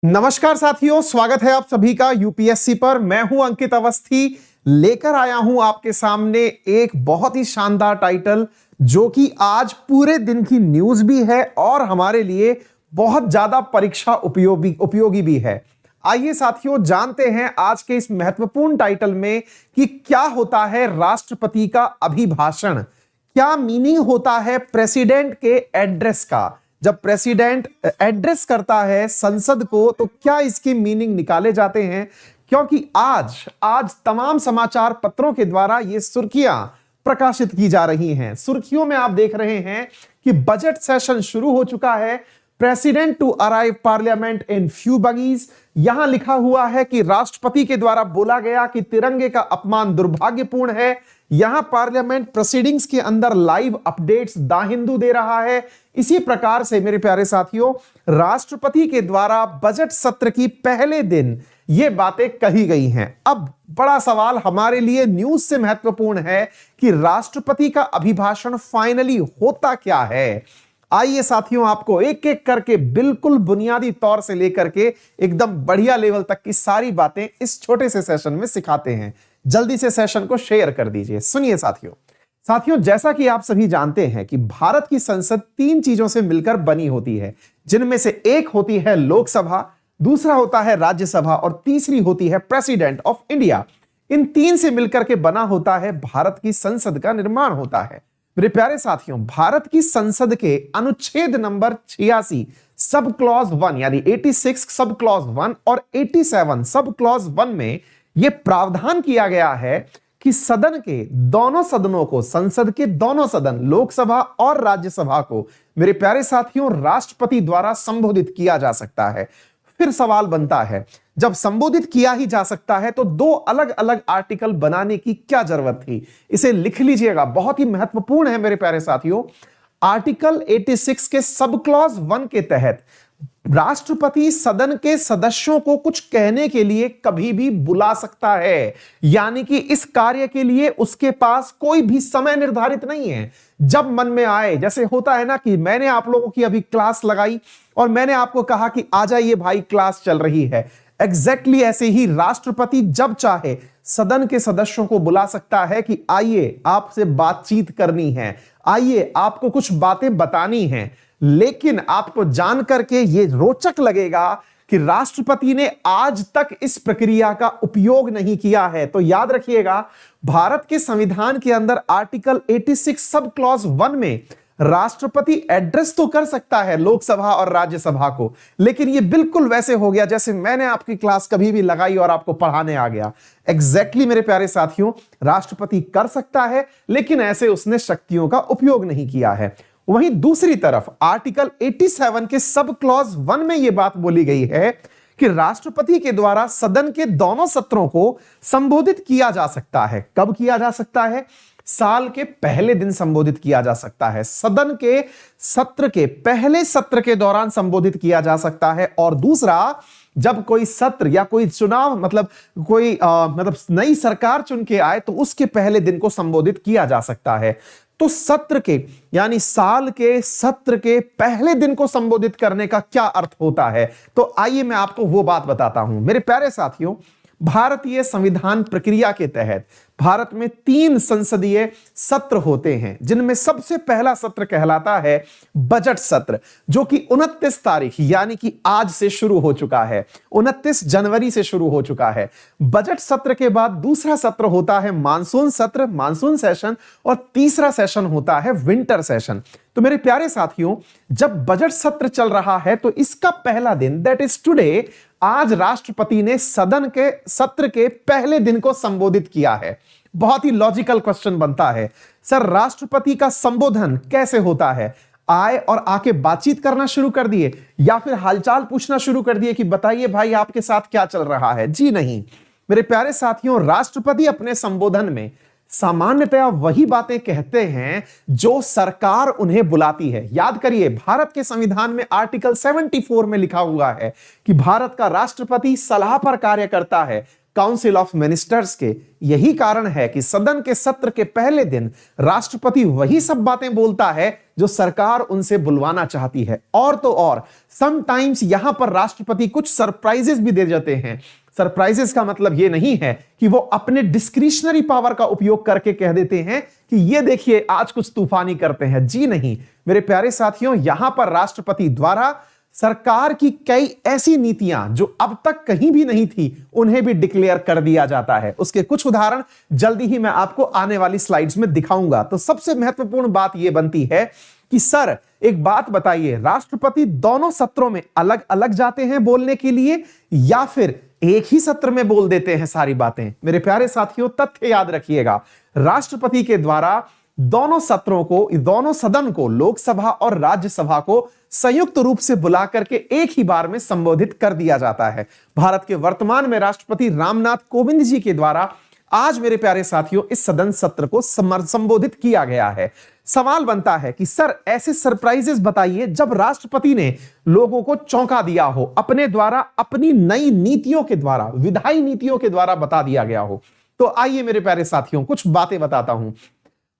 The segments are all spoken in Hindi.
नमस्कार साथियों, स्वागत है आप सभी का यूपीएससी पर। मैं हूं अंकित अवस्थी, लेकर आया हूं आपके सामने एक बहुत ही शानदार टाइटल जो कि आज पूरे दिन की न्यूज भी है और हमारे लिए बहुत ज्यादा परीक्षा उपयोगी भी है। आइए साथियों, जानते हैं आज के इस महत्वपूर्ण टाइटल में कि क्या होता है राष्ट्रपति का अभिभाषण, क्या मीनिंग होता है प्रेसिडेंट के एड्रेस का। जब प्रेसिडेंट एड्रेस करता है संसद को तो क्या इसकी मीनिंग निकाले जाते हैं, क्योंकि आज तमाम समाचार पत्रों के द्वारा ये सुर्खियां प्रकाशित की जा रही हैं। सुर्खियों में आप देख रहे हैं कि बजट सेशन शुरू हो चुका है। President to arrive parliament in few buggies, यहां लिखा हुआ है कि राष्ट्रपति के द्वारा बोला गया कि तिरंगे का अपमान दुर्भाग्यपूर्ण है। यहां पार्लियामेंट प्रोसीडिंग्स के अंदर लाइव अपडेट्स द हिंदू दे रहा है। इसी प्रकार से मेरे प्यारे साथियों, राष्ट्रपति के द्वारा बजट सत्र की पहले दिन ये बातें कही गई हैं। अब बड़ा सवाल हमारे लिए न्यूज से महत्वपूर्ण है कि राष्ट्रपति का अभिभाषण फाइनली होता क्या है। आइए साथियों, आपको एक एक करके बिल्कुल बुनियादी तौर से लेकर के एकदम बढ़िया लेवल तक की सारी बातें इस छोटे से सेशन में सिखाते हैं। जल्दी से सेशन को शेयर कर दीजिए। सुनिए साथियों, जैसा कि आप सभी जानते हैं कि भारत की संसद 3 चीजों से मिलकर बनी होती है, जिनमें से एक होती है लोकसभा, दूसरा होता है राज्यसभा और तीसरी होती है प्रेसिडेंट ऑफ इंडिया। इन 3 से मिलकर के बना होता है भारत की संसद का निर्माण होता है। मेरे प्यारे साथियों, भारत की संसद के अनुच्छेद नंबर 86 सब क्लॉज 1 यानी 86 सब क्लॉज 1 और 87 सब क्लॉज 1 में यह प्रावधान किया गया है कि सदन के दोनों सदनों को, संसद के दोनों सदन लोकसभा और राज्यसभा को मेरे प्यारे साथियों राष्ट्रपति द्वारा संबोधित किया जा सकता है। फिर सवाल बनता है, जब संबोधित किया ही जा सकता है तो 2 अलग अलग आर्टिकल बनाने की क्या जरूरत थी। इसे लिख लीजिएगा, बहुत ही महत्वपूर्ण है मेरे प्यारे साथियों। आर्टिकल 86 के सब क्लॉज 1 के तहत राष्ट्रपति सदन के सदस्यों को कुछ कहने के लिए कभी भी बुला सकता है, यानी कि इस कार्य के लिए उसके पास कोई भी समय निर्धारित नहीं है। जब मन में आए, जैसे होता है ना कि मैंने आप लोगों की अभी क्लास लगाई और मैंने आपको कहा कि आ जाइए भाई, क्लास चल रही है। एग्जैक्टली ऐसे ही राष्ट्रपति जब चाहे सदन के सदस्यों को बुला सकता है कि आइए आपसे बातचीत करनी है, आइए आपको कुछ बातें बतानी हैं। लेकिन आपको जान करके ये रोचक लगेगा कि राष्ट्रपति ने आज तक इस प्रक्रिया का उपयोग नहीं किया है। तो याद रखिएगा, भारत के संविधान के अंदर आर्टिकल 86 सब क्लॉज 1 में राष्ट्रपति एड्रेस तो कर सकता है लोकसभा और राज्यसभा को, लेकिन ये बिल्कुल वैसे हो गया जैसे मैंने आपकी क्लास कभी भी लगाई और आपको पढ़ाने आ गया। एग्जैक्टली मेरे प्यारे साथियों, राष्ट्रपति कर सकता है, लेकिन ऐसे उसने शक्तियों का उपयोग नहीं किया है। वहीं दूसरी तरफ आर्टिकल 87 के सब क्लॉज 1 में यह बात बोली गई है कि राष्ट्रपति के द्वारा सदन के दोनों सत्रों को संबोधित किया जा सकता है। कब किया जा सकता है? साल के पहले दिन संबोधित किया जा सकता है, सदन के सत्र के पहले सत्र के दौरान संबोधित किया जा सकता है। और दूसरा, जब कोई सत्र या कोई चुनाव कोई नई सरकार चुन के आए तो उसके पहले दिन को संबोधित किया जा सकता है। तो सत्र के यानी साल के सत्र के पहले दिन को संबोधित करने का क्या अर्थ होता है, तो आइए मैं आपको वो बात बताता हूं। मेरे प्यारे साथियों, भारतीय संविधान प्रक्रिया के तहत भारत में 3 संसदीय सत्र होते हैं, जिनमें सबसे पहला सत्र कहलाता है बजट सत्र, जो कि 29 तारीख यानी कि आज से शुरू हो चुका है, 29 जनवरी से शुरू हो चुका है। बजट सत्र के बाद दूसरा सत्र होता है मानसून सत्र, मानसून सेशन, और तीसरा सेशन होता है विंटर सेशन। तो मेरे प्यारे साथियों, जब बजट सत्र चल रहा है तो इसका पहला दिन, दैट इज टुडे, आज राष्ट्रपति ने सदन के सत्र के पहले दिन को संबोधित किया है। बहुत ही लॉजिकल क्वेश्चन बनता है, सर राष्ट्रपति का संबोधन कैसे होता है? आए और आके बातचीत करना शुरू कर दिए या फिर हालचाल पूछना शुरू कर दिए कि बताइए भाई आपके साथ क्या चल रहा है? जी नहीं मेरे प्यारे साथियों, राष्ट्रपति अपने संबोधन में सामान्यतया वही बातें कहते हैं जो सरकार उन्हें बुलाती है। याद करिए, भारत के संविधान में आर्टिकल 74 में लिखा हुआ है कि भारत का राष्ट्रपति सलाह पर कार्य करता है, काउंसिल ऑफ मिनिस्टर्स के। यही कारण है कि सदन के सत्र के पहले दिन राष्ट्रपति वही सब बातें बोलता है जो सरकार उनसे बुलवाना चाहती है। और तो और समटाइम्स यहां पर राष्ट्रपति कुछ सरप्राइजेस भी दे जाते हैं। सरप्राइजेस का मतलब यह नहीं है कि वो अपने डिस्क्रिशनरी पावर का उपयोग करके कह देते हैं कि ये देखिए आज कुछ तूफानी करते हैं। जी नहीं मेरे प्यारे साथियों, यहां पर राष्ट्रपति द्वारा सरकार की कई ऐसी नीतियां जो अब तक कहीं भी नहीं थी उन्हें भी डिक्लेयर कर दिया जाता है। उसके कुछ उदाहरण जल्दी ही मैं आपको आने वाली स्लाइड्स में दिखाऊंगा। तो सबसे महत्वपूर्ण बात यह बनती है कि सर एक बात बताइए, राष्ट्रपति दोनों सत्रों में अलग अलग जाते हैं बोलने के लिए या फिर एक ही सत्र में बोल देते हैं सारी बातें? मेरे प्यारे साथियों, तथ्य याद रखिएगा, राष्ट्रपति के द्वारा दोनों सत्रों को, दोनों सदन को, लोकसभा और राज्यसभा को संयुक्त रूप से बुला करके एक ही बार में संबोधित कर दिया जाता है। भारत के वर्तमान में राष्ट्रपति रामनाथ कोविंद जी के द्वारा आज मेरे प्यारे साथियों इस सदन सत्र को संबोधित किया गया है। सवाल बनता है कि सर ऐसे सरप्राइजेस बताइए जब राष्ट्रपति ने लोगों को चौंका दिया हो, अपने द्वारा, अपनी नई नीतियों के द्वारा, विधायी नीतियों के द्वारा बता दिया गया हो। तो आइए मेरे प्यारे साथियों कुछ बातें बताता हूं।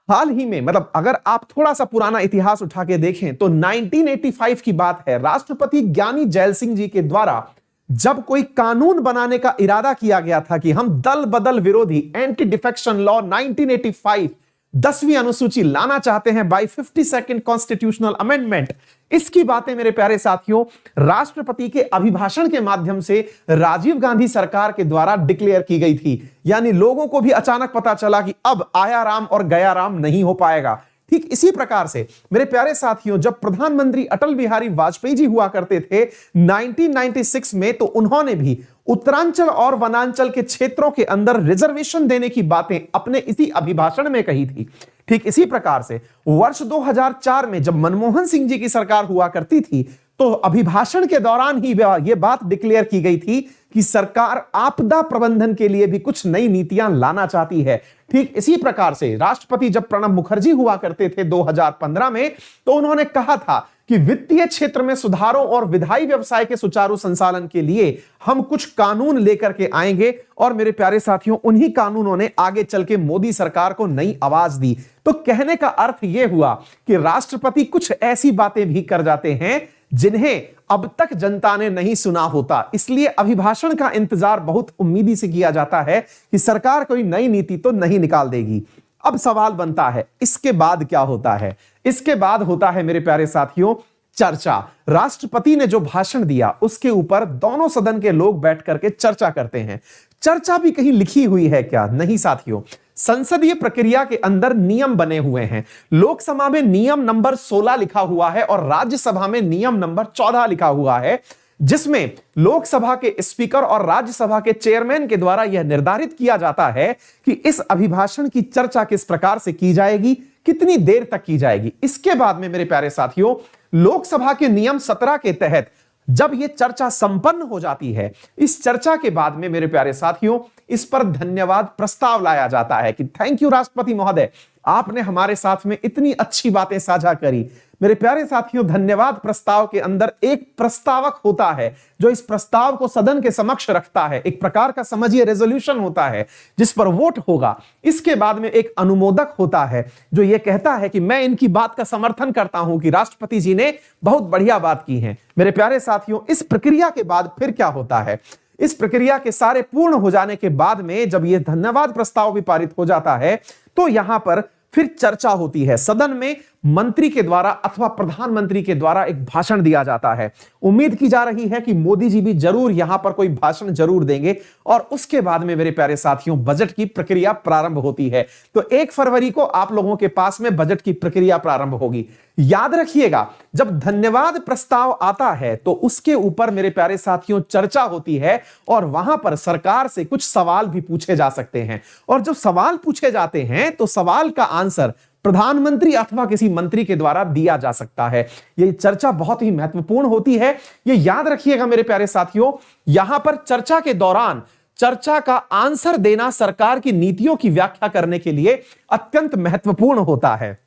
हाल ही में, मतलब अगर आप थोड़ा सा पुराना इतिहास उठा के देखें तो 1985 की बात है। राष्ट्रपति ज्ञानी जैल सिंह जी के द्वारा जब कोई कानून बनाने का इरादा किया गया था कि हम दल बदल विरोधी एंटी डिफेक्शन लॉ 1985 10वीं अनुसूची लाना चाहते हैं बाय 52nd कॉन्स्टिट्यूशनल अमेंडमेंट, इसकी बातें मेरे प्यारे साथियों राष्ट्रपति के अभिभाषण के माध्यम से राजीव गांधी सरकार के द्वारा डिक्लेयर की गई थी। यानी लोगों को भी अचानक पता चला कि अब आया राम और गया राम नहीं हो पाएगा। ठीक इसी प्रकार से मेरे प्यारे साथियों जब प्रधानमंत्री अटल बिहारी वाजपेयी जी हुआ करते थे 1996 में, तो उन्होंने भी उत्तरांचल और वनांचल के क्षेत्रों के अंदर रिजर्वेशन देने की बातें अपने इसी अभिभाषण में कही थी। ठीक इसी प्रकार से वर्ष 2004 में जब मनमोहन सिंह जी की सरकार हुआ करती थी तो अभिभाषण के दौरान ही यह बात डिक्लेयर की गई थी कि सरकार आपदा प्रबंधन के लिए भी कुछ नई नीतियां लाना चाहती है। ठीक इसी प्रकार से राष्ट्रपति जब प्रणब मुखर्जी हुआ करते थे 2015 में, तो उन्होंने कहा था कि वित्तीय क्षेत्र में सुधारों और विधायी व्यवसाय के सुचारू संचालन के लिए हम कुछ कानून लेकर के आएंगे। और मेरे प्यारे साथियों उन्हीं कानूनों ने आगे चल के मोदी सरकार को नई आवाज दी। तो कहने का अर्थ यह हुआ कि राष्ट्रपति कुछ ऐसी बातें भी कर जाते हैं जिन्हें अब तक जनता ने नहीं सुना होता। इसलिए अभिभाषण का इंतजार बहुत उम्मीदी से किया जाता है कि सरकार कोई नई नीति तो नहीं निकाल देगी। अब सवाल बनता है इसके बाद क्या होता है? इसके बाद होता है मेरे प्यारे साथियों चर्चा। राष्ट्रपति ने जो भाषण दिया उसके ऊपर दोनों सदन के लोग बैठ करके चर्चा करते हैं। चर्चा भी कहीं लिखी हुई है क्या? नहीं साथियों, संसदीय प्रक्रिया के अंदर नियम बने हुए हैं। लोकसभा में नियम नंबर 16 लिखा हुआ है और राज्यसभा में नियम नंबर 14 लिखा हुआ है, जिसमें लोकसभा के स्पीकर और राज्यसभा के चेयरमैन के द्वारा यह निर्धारित किया जाता है कि इस अभिभाषण की चर्चा किस प्रकार से की जाएगी, कितनी देर तक की जाएगी। इसके बाद में मेरे प्यारे साथियों लोकसभा के नियम 17 के तहत जब यह चर्चा संपन्न हो जाती है, इस चर्चा के बाद में मेरे प्यारे साथियों इस पर धन्यवाद प्रस्ताव लाया जाता है कि थैंक यू राष्ट्रपति महोदय, आपने हमारे साथ में इतनी अच्छी बातें साझा करी। मेरे प्यारे साथियों धन्यवाद प्रस्ताव के अंदर एक प्रस्तावक होता है जो इस प्रस्ताव को सदन के समक्ष रखता है। एक प्रकार का समझिए रेजोल्यूशन होता है जिस पर वोट होगा। इसके बाद में एक अनुमोदक होता है जो यह कहता है कि मैं इनकी बात का समर्थन करता हूं कि राष्ट्रपति जी ने बहुत बढ़िया बात की है। मेरे प्यारे साथियों इस प्रक्रिया के बाद फिर क्या होता है? इस प्रक्रिया के सारे पूर्ण हो जाने के बाद में जब यह धन्यवाद प्रस्ताव भी पारित हो जाता है तो यहां पर फिर चर्चा होती है। सदन में मंत्री के द्वारा अथवा प्रधानमंत्री के द्वारा एक भाषण दिया जाता है। उम्मीद की जा रही है कि मोदी जी भी जरूर यहां पर कोई भाषण जरूर देंगे और उसके बाद में मेरे प्यारे साथियों बजट की प्रक्रिया प्रारंभ होती है। तो 1 फरवरी को आप लोगों के पास में बजट की प्रक्रिया प्रारंभ होगी। याद रखिएगा जब धन्यवाद प्रस्ताव आता है तो उसके ऊपर मेरे प्यारे साथियों चर्चा होती है और वहां पर सरकार से कुछ सवाल भी पूछे जा सकते हैं। और जब सवाल पूछे जाते हैं तो सवाल का आंसर प्रधानमंत्री अथवा किसी मंत्री के द्वारा दिया जा सकता है। यह चर्चा बहुत ही महत्वपूर्ण होती है, यह याद रखिएगा मेरे प्यारे साथियों। यहां पर चर्चा के दौरान चर्चा का आंसर देना सरकार की नीतियों की व्याख्या करने के लिए अत्यंत महत्वपूर्ण होता है।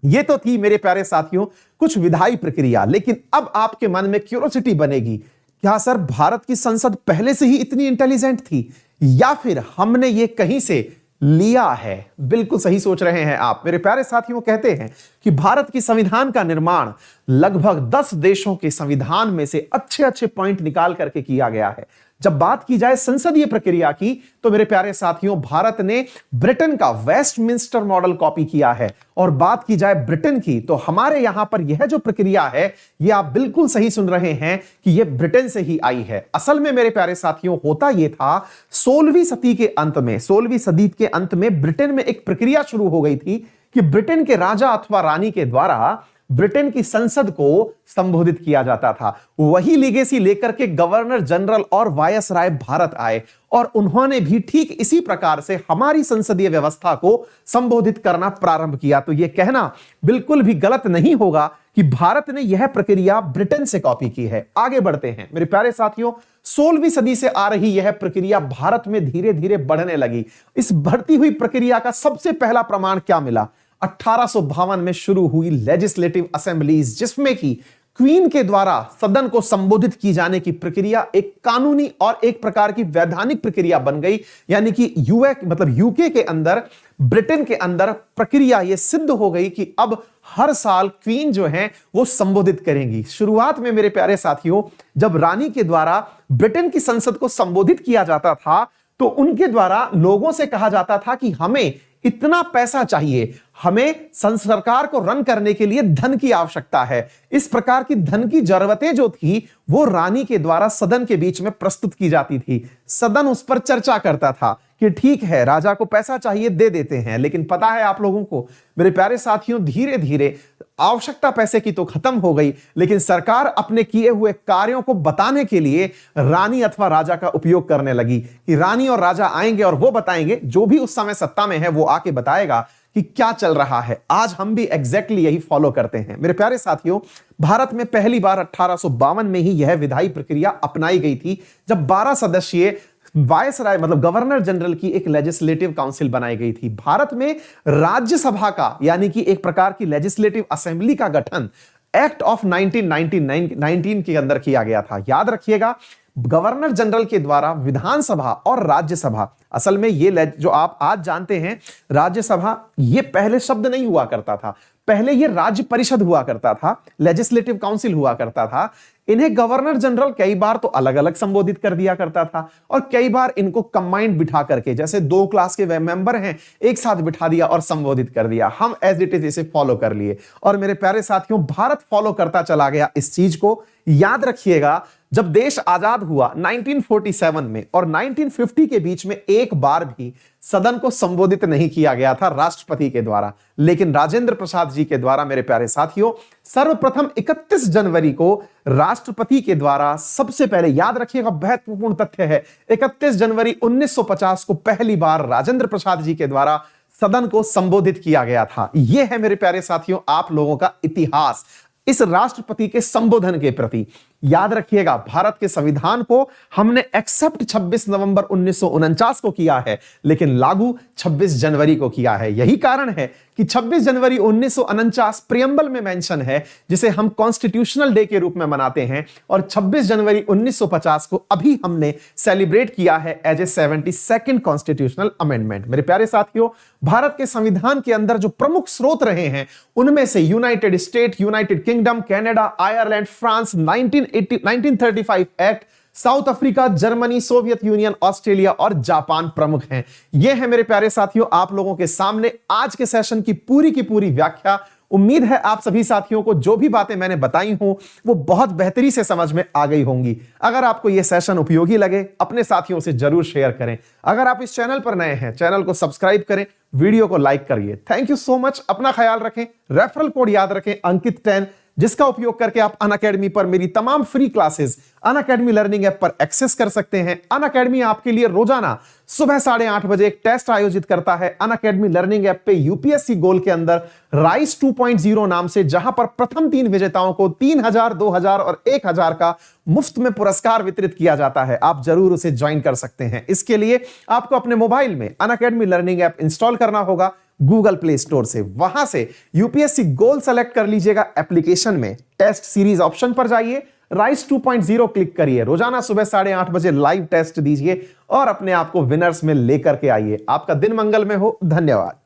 यह तो थी मेरे प्यारे साथियों कुछ विधायी प्रक्रिया। लेकिन अब आपके मन में क्यूरियोसिटी बनेगी, क्या सर भारत की संसद पहले से ही इतनी इंटेलिजेंट थी? या फिर हमने ये कहीं से लिया है? बिल्कुल सही सोच रहे हैं आप मेरे प्यारे साथियों। कहते हैं कि भारत की संविधान का निर्माण लगभग 10 देशों के संविधान में से अच्छे अच्छे पॉइंट निकाल करके किया गया है। जब बात की जाए संसदीय प्रक्रिया की तो मेरे प्यारे साथियों, भारत ने ब्रिटेन का वेस्टमिंस्टर मॉडल कॉपी किया है। और बात की जाए ब्रिटेन की तो हमारे यहां पर यह जो प्रक्रिया है, यह आप बिल्कुल सही सुन रहे हैं कि यह ब्रिटेन से ही आई है। असल में मेरे प्यारे साथियों होता यह था 16वीं सदी के अंत में, 16वीं सदी के अंत में ब्रिटेन में एक प्रक्रिया शुरू हो गई थी कि ब्रिटेन के राजा अथवा रानी के द्वारा ब्रिटेन की संसद को संबोधित किया जाता था। वही लीगेसी लेकर के गवर्नर जनरल और वायसराय भारत आए और उन्होंने भी ठीक इसी प्रकार से हमारी संसदीय व्यवस्था को संबोधित करना प्रारंभ किया। तो यह कहना बिल्कुल भी गलत नहीं होगा कि भारत ने यह प्रक्रिया ब्रिटेन से कॉपी की है। आगे बढ़ते हैं मेरे प्यारे साथियों, 16वीं सदी से आ रही यह प्रक्रिया भारत में धीरे धीरे बढ़ने लगी। इस बढ़ती हुई प्रक्रिया का सबसे पहला प्रमाण क्या मिला? 1852 में शुरू हुई लेजिस्लेटिव असेंबलीज, जिसमें कि क्वीन के द्वारा सदन को संबोधित की जाने की प्रक्रिया एक कानूनी और एक प्रकार की वैधानिक प्रक्रिया बन गई। यानी कि यूके के अंदर, ब्रिटेन के अंदर प्रक्रिया यह सिद्ध हो गई कि अब हर साल क्वीन जो है वो संबोधित करेंगी। शुरुआत में मेरे प्यारे साथियों, जब रानी के द्वारा ब्रिटेन की संसद को संबोधित किया जाता था तो उनके द्वारा लोगों से कहा जाता था कि हमें इतना पैसा चाहिए, हमें सरकार को रन करने के लिए धन की आवश्यकता है। इस प्रकार की धन की जरूरतें जो थी वो रानी के द्वारा सदन के बीच में प्रस्तुत की जाती थी। सदन उस पर चर्चा करता था कि ठीक है, राजा को पैसा चाहिए, दे देते हैं। लेकिन पता है आप लोगों को मेरे प्यारे साथियों, धीरे धीरे आवश्यकता पैसे की तो खत्म हो गई, लेकिन सरकार अपने किए हुए कार्यों को बताने के लिए रानी अथवा राजा का उपयोग करने लगी कि रानी और राजा आएंगे और वो बताएंगे, जो भी उस समय सत्ता में है वो आके बताएगा कि क्या चल रहा है। आज हम भी एग्जैक्टली यही फॉलो करते हैं मेरे प्यारे साथियों। भारत में पहली बार 1852 में ही यह विधायी प्रक्रिया अपनाई गई थी, जब 12 सदस्यीय वायसराय गवर्नर जनरल की एक लेजिस्लेटिव काउंसिल बनाई गई थी। भारत में राज्यसभा का, यानी कि एक प्रकार की लेजिस्लेटिव असेंबली का गठन एक्ट ऑफ 1919 के अंदर किया गया था। याद रखिएगा, गवर्नर जनरल के द्वारा विधानसभा और राज्यसभा, असल में ये जो आप आज जानते हैं राज्यसभा, ये पहले शब्द नहीं हुआ करता था। पहले ये राज्य परिषद हुआ करता था, लेजिस्लेटिव काउंसिल हुआ करता था। इन्हें गवर्नर जनरल कई बार तो अलग अलग संबोधित कर दिया करता था और कई बार इनको कंबाइंड बिठा करके, जैसे 2 क्लास के मेंबर हैं, एक साथ बिठा दिया और संबोधित कर दिया। हम एज इट इज इसे फॉलो कर लिए और मेरे प्यारे साथियों, भारत फॉलो करता चला गया इस चीज को। याद रखिएगा, जब देश आजाद हुआ 1947 में और 1950 के बीच में एक बार भी सदन को संबोधित नहीं किया गया था राष्ट्रपति के द्वारा, लेकिन राजेंद्र प्रसाद जी के द्वारा मेरे प्यारे साथियों सर्वप्रथम 31 जनवरी को राष्ट्रपति के द्वारा सबसे पहले, याद रखिएगा महत्वपूर्ण तथ्य है, 31 जनवरी 1950 को पहली बार राजेंद्र प्रसाद जी के द्वारा सदन को संबोधित किया गया था। यह है मेरे प्यारे साथियों आप लोगों का इतिहास इस राष्ट्रपति के संबोधन के प्रति। याद रखिएगा, भारत के संविधान को हमने एक्सेप्ट 26 नवंबर 1949 को किया है, लेकिन लागू 26 जनवरी को किया है। यही कारण है कि 26 जनवरी 1949 प्रियम्बल में मेंशन है, जिसे हम कॉन्स्टिट्यूशनल डे के रूप में मनाते हैं, और 26 जनवरी 1950 को अभी हमने सेलिब्रेट किया है as a 72nd constitutional amendment. मेरे प्यारे साथियों, भारत के संविधान के अंदर जो प्रमुख स्रोत रहे हैं उनमें से United state, United kingdom, Canada, Ireland, France, 1935 act, south Africa, Germany, Soviet union, Australia और जापान प्रमुख हैं। यह है मेरे प्यारे साथियों आप लोगों के सामने आज के सेशन की पूरी व्याख्या। उम्मीद है आप सभी साथियों को जो भी बातें मैंने बताई हूं वो बहुत बेहतरी से समझ में आ गई होंगी। अगर आपको यह सेशन उपयोगी लगे, अपने साथियों से जरूर शेयर करें। अगर आप इस चैनल पर नए हैं, चैनल को सब्सक्राइब करें, वीडियो को लाइक करिए। Thank you so much. अपना ख्याल रखें। रेफरल कोड याद रखें, अंकित 10, जिसका उपयोग करके आप अनअकैडमी पर मेरी तमाम free classes Unacademy learning app पर एक्सेस कर सकते हैं। अनअकैडमी आपके लिए रोजाना सुबह 8:30 बजे एक टेस्ट आयोजित करता है अनअकैडमी लर्निंग ऐप पे यूपीएससी गोल के अंदर राइज 2.0 नाम से, जहां पर प्रथम 3 विजेताओं को 3000, 2000 और 1000 का मुफ्त में पुरस्कार वितरित किया जाता है। आप जरूर उसे ज्वाइन कर सकते हैं। इसके लिए आपको अपने मोबाइल में अनअकैडमी लर्निंग ऐप इंस्टॉल करना होगा गूगल प्ले स्टोर से। वहां से यूपीएससी गोल सेलेक्ट कर लीजिएगा। एप्लीकेशन में टेस्ट सीरीज ऑप्शन पर जाइए, राइस 2.0 क्लिक करिए, रोजाना सुबह 8:30 बजे लाइव टेस्ट दीजिए और अपने आप को विनर्स में लेकर के आइए। आपका दिन मंगल में हो। धन्यवाद।